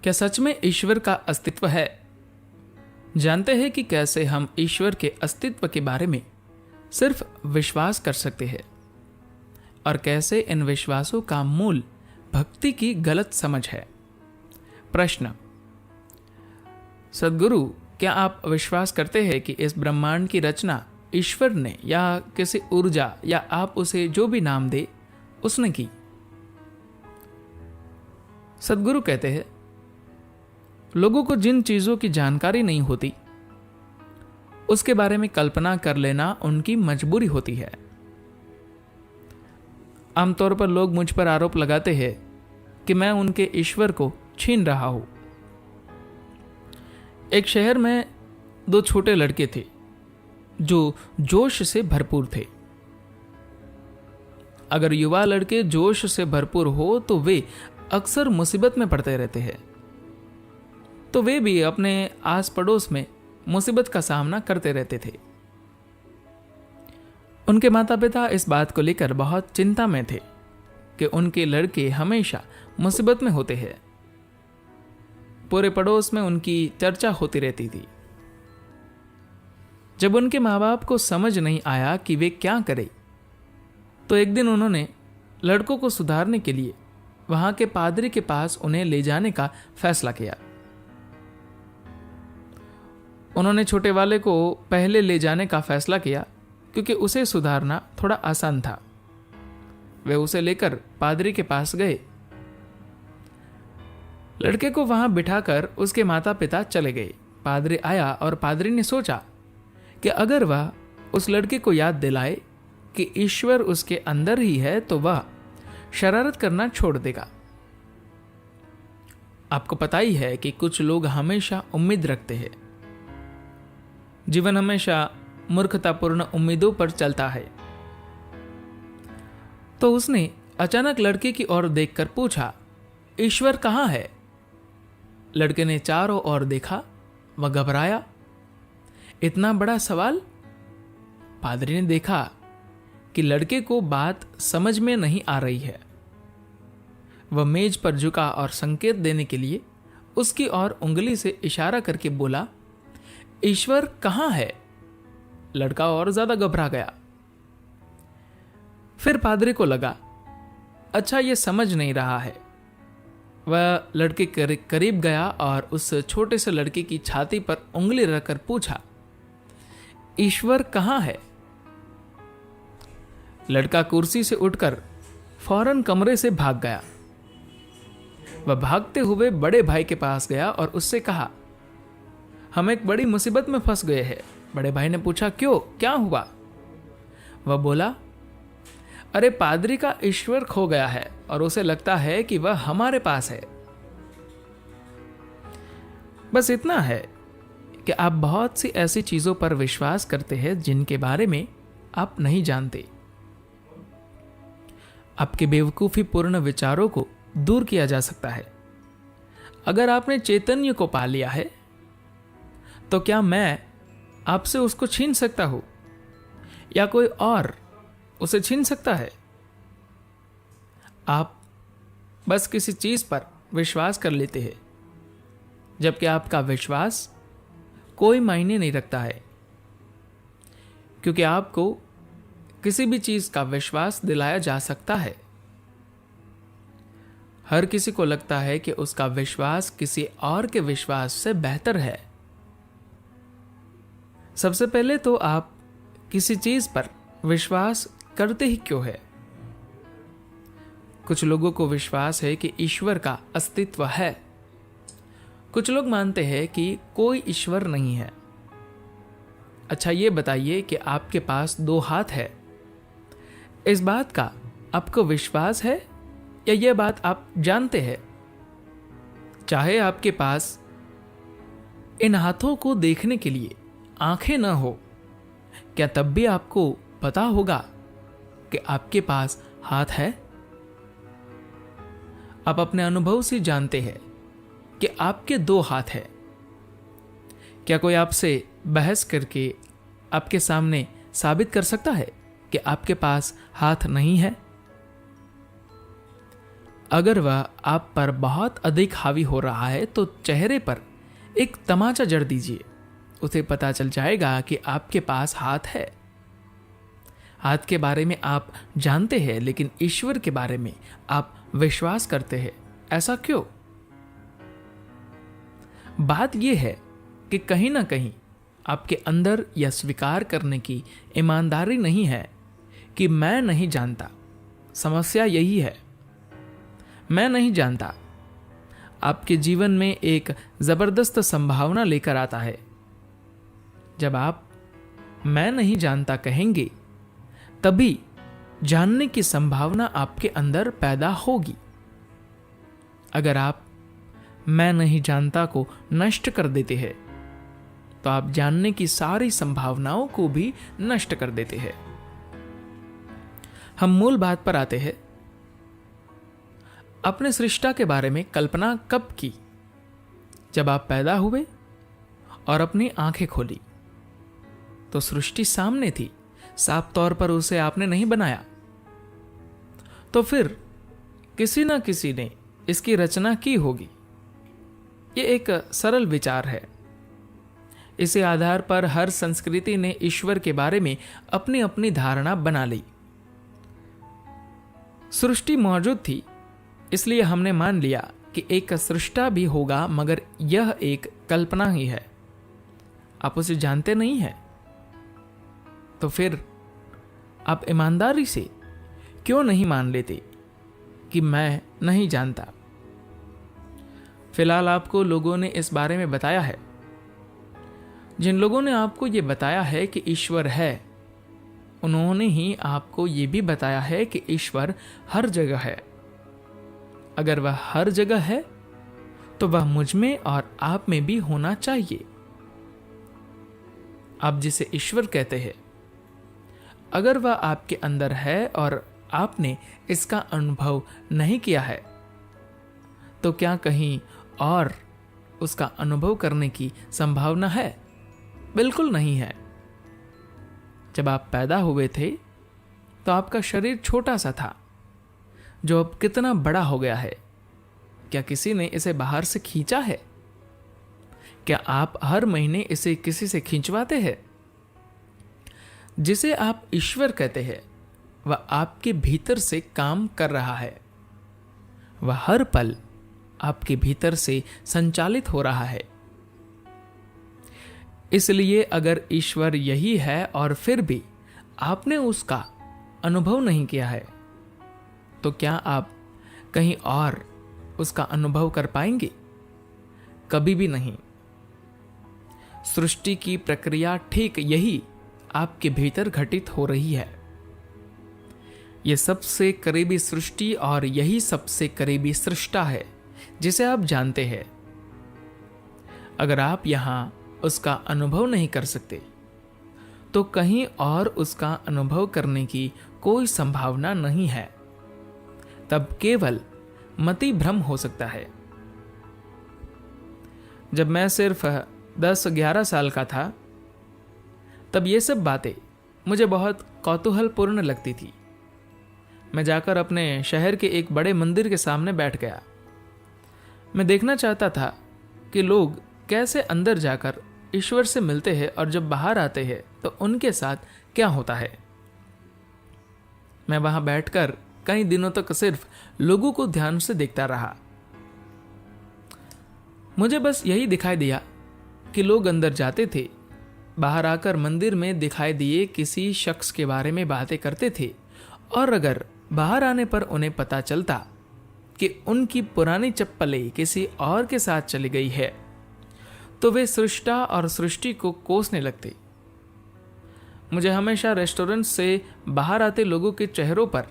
क्या सच में ईश्वर का अस्तित्व है? जानते हैं कि कैसे हम ईश्वर के अस्तित्व के बारे में सिर्फ विश्वास कर सकते हैं और कैसे इन विश्वासों का मूल भक्ति की गलत समझ है। प्रश्न: सद्गुरु, क्या आप विश्वास करते हैं कि इस ब्रह्मांड की रचना ईश्वर ने या किसी ऊर्जा या आप उसे जो भी नाम दे उसने की? सद्गुरु कहते हैं, लोगों को जिन चीजों की जानकारी नहीं होती उसके बारे में कल्पना कर लेना उनकी मजबूरी होती है। आमतौर पर लोग मुझ पर आरोप लगाते हैं कि मैं उनके ईश्वर को छीन रहा हूं। एक शहर में दो छोटे लड़के थे जो जोश से भरपूर थे। अगर युवा लड़के जोश से भरपूर हो तो वे अक्सर मुसीबत में पड़ते रहते हैं, तो वे भी अपने आस पड़ोस में मुसीबत का सामना करते रहते थे। उनके माता पिता इस बात को लेकर बहुत चिंता में थे कि उनके लड़के हमेशा मुसीबत में होते हैं। पूरे पड़ोस में उनकी चर्चा होती रहती थी। जब उनके माँ बाप को समझ नहीं आया कि वे क्या करें, तो एक दिन उन्होंने लड़कों को सुधारने के लिए वहां के पादरी के पास उन्हें ले जाने का फैसला किया। उन्होंने छोटे वाले को पहले ले जाने का फैसला किया क्योंकि उसे सुधारना थोड़ा आसान था। वे उसे लेकर पादरी के पास गए। लड़के को वहां बिठाकर उसके माता पिता चले गए। पादरी आया और पादरी ने सोचा कि अगर वह उस लड़के को याद दिलाए कि ईश्वर उसके अंदर ही है तो वह शरारत करना छोड़ देगा। आपको पता ही है कि कुछ लोग हमेशा उम्मीद रखते हैं। जीवन हमेशा मूर्खतापूर्ण उम्मीदों पर चलता है। तो उसने अचानक लड़के की ओर देखकर पूछा, ईश्वर कहां है? लड़के ने चारों ओर देखा। वह घबराया। इतना बड़ा सवाल? पादरी ने देखा कि लड़के को बात समझ में नहीं आ रही है। वह मेज पर झुका और संकेत देने के लिए उसकी ओर उंगली से इशारा करके बोला, ईश्वर कहां है? लड़का और ज्यादा घबरा गया। फिर पादरी को लगा, अच्छा ये समझ नहीं रहा है। वह लड़के करीब गया और उस छोटे से लड़के की छाती पर उंगली रखकर पूछा, ईश्वर कहां है? लड़का कुर्सी से उठकर फौरन कमरे से भाग गया। वह भागते हुए बड़े भाई के पास गया और उससे कहा, हम एक बड़ी मुसीबत में फंस गए हैं। बड़े भाई ने पूछा, क्यों, क्या हुआ? वह बोला, अरे पादरी का ईश्वर खो गया है और उसे लगता है कि वह हमारे पास है। बस इतना है कि आप बहुत सी ऐसी चीजों पर विश्वास करते हैं जिनके बारे में आप नहीं जानते। आपके बेवकूफीपूर्ण विचारों को दूर किया जा सकता है। अगर आपने चैतन्य को पा लिया है तो क्या मैं आपसे उसको छीन सकता हूं या कोई और उसे छीन सकता है? आप बस किसी चीज पर विश्वास कर लेते हैं, जबकि आपका विश्वास कोई मायने नहीं रखता है, क्योंकि आपको किसी भी चीज का विश्वास दिलाया जा सकता है। हर किसी को लगता है कि उसका विश्वास किसी और के विश्वास से बेहतर है। सबसे पहले तो आप किसी चीज पर विश्वास करते ही क्यों है? कुछ लोगों को विश्वास है कि ईश्वर का अस्तित्व है। कुछ लोग मानते हैं कि कोई ईश्वर नहीं है। अच्छा ये बताइए कि आपके पास दो हाथ है। इस बात का आपको विश्वास है या यह बात आप जानते हैं? चाहे आपके पास इन हाथों को देखने के लिए आंखें न हो, क्या तब भी आपको पता होगा कि आपके पास हाथ है? आप अपने अनुभव से जानते हैं कि आपके दो हाथ हैं। क्या कोई आपसे बहस करके आपके सामने साबित कर सकता है कि आपके पास हाथ नहीं है? अगर वह आप पर बहुत अधिक हावी हो रहा है तो चेहरे पर एक तमाचा जड़ दीजिए। उसे पता चल जाएगा कि आपके पास हाथ है। हाथ के बारे में आप जानते हैं, लेकिन ईश्वर के बारे में आप विश्वास करते हैं। ऐसा क्यों? बात यह है कि कहीं ना कहीं आपके अंदर यह स्वीकार करने की ईमानदारी नहीं है कि मैं नहीं जानता। समस्या यही है, मैं नहीं जानता आपके जीवन में एक जबरदस्त संभावना लेकर आता है। जब आप मैं नहीं जानता कहेंगे, तभी जानने की संभावना आपके अंदर पैदा होगी। अगर आप मैं नहीं जानता को नष्ट कर देते हैं, तो आप जानने की सारी संभावनाओं को भी नष्ट कर देते हैं। हम मूल बात पर आते हैं। अपने सृष्टा के बारे में कल्पना कब की? जब आप पैदा हुए और अपनी आंखें खोली तो सृष्टि सामने थी। साफ तौर पर उसे आपने नहीं बनाया। तो फिर किसी ना किसी ने इसकी रचना की होगी। ये एक सरल विचार है। इसी आधार पर हर संस्कृति ने ईश्वर के बारे में अपनी अपनी धारणा बना ली। सृष्टि मौजूद थी, इसलिए हमने मान लिया कि एक सृष्टा भी होगा, मगर यह एक कल्पना ही है। आप उसे जानते नहीं हैं। तो फिर आप ईमानदारी से क्यों नहीं मान लेते कि मैं नहीं जानता? फिलहाल आपको लोगों ने इस बारे में बताया है। जिन लोगों ने आपको यह बताया है कि ईश्वर है, उन्होंने ही आपको यह भी बताया है कि ईश्वर हर जगह है। अगर वह हर जगह है तो वह मुझ में और आप में भी होना चाहिए। आप जिसे ईश्वर कहते हैं, अगर वह आपके अंदर है और आपने इसका अनुभव नहीं किया है, तो क्या कहीं और उसका अनुभव करने की संभावना है? बिल्कुल नहीं है। जब आप पैदा हुए थे तो आपका शरीर छोटा सा था, जो अब कितना बड़ा हो गया है। क्या किसी ने इसे बाहर से खींचा है? क्या आप हर महीने इसे किसी से खींचवाते हैं? जिसे आप ईश्वर कहते हैं, वह आपके भीतर से काम कर रहा है। वह हर पल आपके भीतर से संचालित हो रहा है। इसलिए अगर ईश्वर यही है और फिर भी आपने उसका अनुभव नहीं किया है, तो क्या आप कहीं और उसका अनुभव कर पाएंगे? कभी भी नहीं। सृष्टि की प्रक्रिया ठीक यही आपके भीतर घटित हो रही है। यह सबसे करीबी सृष्टि और यही सबसे करीबी सृष्टा है जिसे आप जानते हैं। अगर आप यहां उसका अनुभव नहीं कर सकते, तो कहीं और उसका अनुभव करने की कोई संभावना नहीं है। तब केवल मति भ्रम हो सकता है। जब मैं सिर्फ 10-11 साल का था, तब ये सब बातें मुझे बहुत कौतूहलपूर्ण लगती थी। मैं जाकर अपने शहर के एक बड़े मंदिर के सामने बैठ गया। मैं देखना चाहता था कि लोग कैसे अंदर जाकर ईश्वर से मिलते हैं और जब बाहर आते हैं तो उनके साथ क्या होता है। मैं वहां बैठकर कई दिनों तक सिर्फ लोगों को ध्यान से देखता रहा। मुझे बस यही दिखाई दिया कि लोग अंदर जाते थे, बाहर आकर मंदिर में दिखाई दिए किसी शख्स के बारे में बातें करते थे, और अगर बाहर आने पर उन्हें पता चलता कि उनकी पुरानी चप्पलें किसी और के साथ चली गई है, तो वे सृष्टा और सृष्टि को कोसने लगते। मुझे हमेशा रेस्टोरेंट से बाहर आते लोगों के चेहरों पर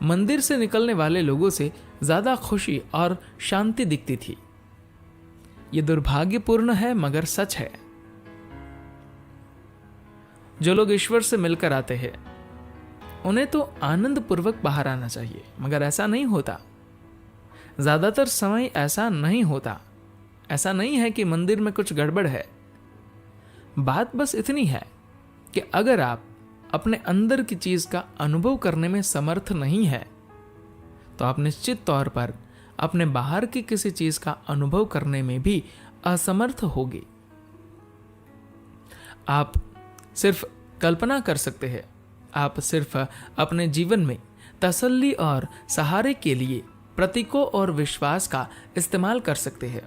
मंदिर से निकलने वाले लोगों से ज्यादा खुशी और शांति दिखती थी। यह दुर्भाग्यपूर्ण है मगर सच है। जो लोग ईश्वर से मिलकर आते हैं, उन्हें तो आनंद पूर्वक बाहर आना चाहिए, मगर ऐसा नहीं होता। ज्यादातर समय ऐसा नहीं होता। ऐसा नहीं है कि मंदिर में कुछ गड़बड़ है। बात बस इतनी है कि अगर आप अपने अंदर की चीज का अनुभव करने में समर्थ नहीं है, तो आप निश्चित तौर पर अपने बाहर की किसी चीज का अनुभव करने में भी असमर्थ होगे। आप सिर्फ कल्पना कर सकते हैं, आप सिर्फ अपने जीवन में तसल्ली और सहारे के लिए प्रतीकों और विश्वास का इस्तेमाल कर सकते हैं।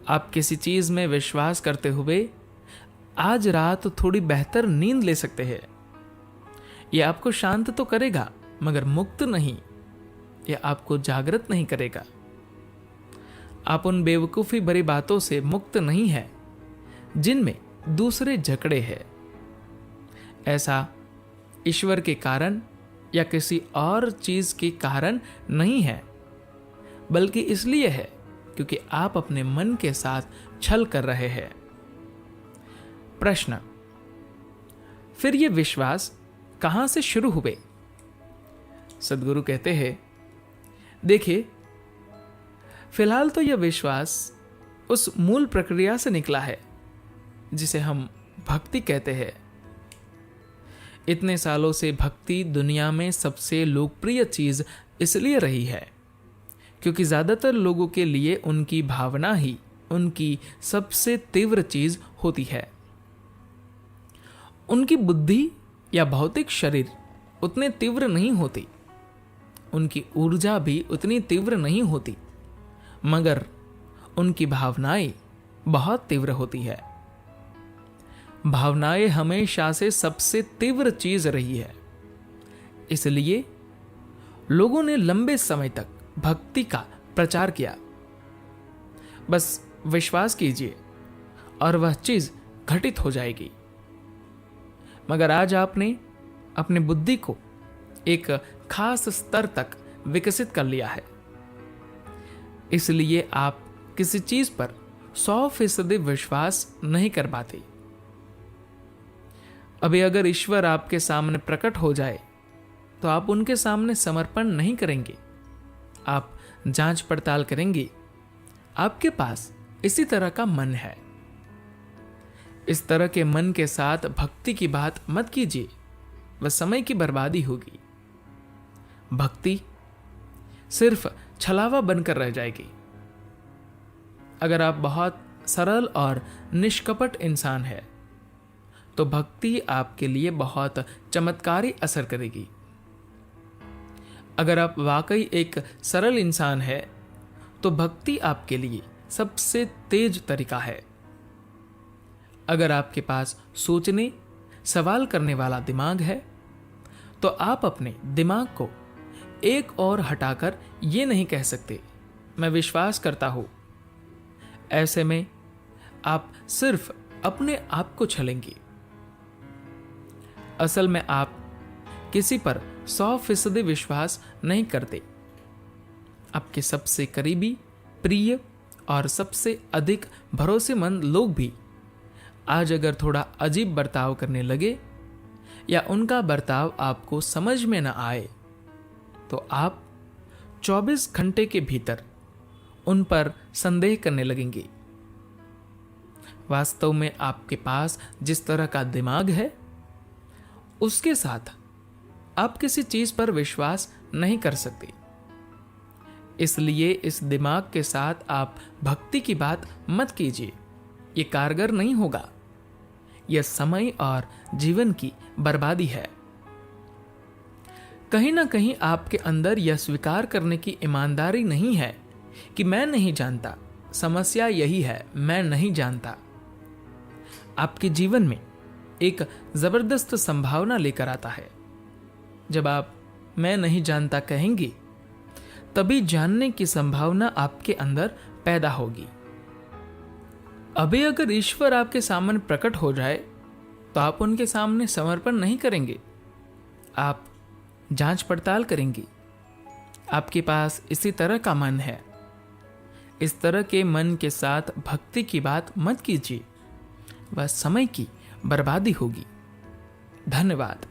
आप किसी चीज में विश्वास करते हुए आज रात थोड़ी बेहतर नींद ले सकते हैं। यह आपको शांत तो करेगा मगर मुक्त नहीं, यह आपको जागृत नहीं करेगा। आप उन बेवकूफी भरी बातों से मुक्त नहीं है जिनमें दूसरे जकड़े हैं। ऐसा ईश्वर के कारण या किसी और चीज के कारण नहीं है, बल्कि इसलिए है क्योंकि आप अपने मन के साथ छल कर रहे हैं। प्रश्न, फिर ये विश्वास कहां से शुरू हुए? सदगुरु कहते हैं, देखिए, फिलहाल तो यह विश्वास उस मूल प्रक्रिया से निकला है जिसे हम भक्ति कहते हैं। इतने सालों से भक्ति दुनिया में सबसे लोकप्रिय चीज इसलिए रही है क्योंकि ज्यादातर लोगों के लिए उनकी भावना ही उनकी सबसे तीव्र चीज होती है। उनकी बुद्धि या भौतिक शरीर उतने तीव्र नहीं होती, उनकी ऊर्जा भी उतनी तीव्र नहीं होती, मगर उनकी भावनाएं बहुत तीव्र होती है। भावनाएं हमेशा से सबसे तीव्र चीज रही है। इसलिए लोगों ने लंबे समय तक भक्ति का प्रचार किया। बस विश्वास कीजिए और वह चीज घटित हो जाएगी। मगर आज आपने अपनी बुद्धि को एक खास स्तर तक विकसित कर लिया है, इसलिए आप किसी चीज पर 100% विश्वास नहीं कर पाते। अभी अगर ईश्वर आपके सामने प्रकट हो जाए तो आप उनके सामने समर्पण नहीं करेंगे, आप जांच पड़ताल करेंगे। आपके पास इसी तरह का मन है। इस तरह के मन के साथ भक्ति की बात मत कीजिए, वह समय की बर्बादी होगी। भक्ति सिर्फ छलावा बनकर रह जाएगी। अगर आप बहुत सरल और निष्कपट इंसान हैं तो भक्ति आपके लिए बहुत चमत्कारी असर करेगी। अगर आप वाकई एक सरल इंसान है तो भक्ति आपके लिए सबसे तेज तरीका है। अगर आपके पास सोचने, सवाल करने वाला दिमाग है तो आप अपने दिमाग को एक और हटाकर ये नहीं कह सकते मैं विश्वास करता हूं। ऐसे में आप सिर्फ अपने आप को छलेंगे। असल में आप किसी पर 100% विश्वास नहीं करते। आपके सबसे करीबी, प्रिय और सबसे अधिक भरोसेमंद लोग भी आज अगर थोड़ा अजीब बर्ताव करने लगे या उनका बर्ताव आपको समझ में न आए तो आप 24 घंटे के भीतर उन पर संदेह करने लगेंगे। वास्तव में आपके पास जिस तरह का दिमाग है उसके साथ आप किसी चीज पर विश्वास नहीं कर सकते। इसलिए इस दिमाग के साथ आप भक्ति की बात मत कीजिए, यह कारगर नहीं होगा। यह समय और जीवन की बर्बादी है। कहीं ना कहीं आपके अंदर यह स्वीकार करने की ईमानदारी नहीं है कि मैं नहीं जानता। समस्या यही है, मैं नहीं जानता। आपके जीवन में एक जबरदस्त संभावना लेकर आता है। जब आप मैं नहीं जानता कहेंगे तभी जानने की संभावना आपके अंदर पैदा होगी। अभी अगर ईश्वर आपके सामने प्रकट हो जाए तो आप उनके सामने समर्पण नहीं करेंगे, आप जांच पड़ताल करेंगे। आपके पास इसी तरह का मन है। इस तरह के मन के साथ भक्ति की बात मत कीजिए, वह समय की बर्बादी होगी। धन्यवाद।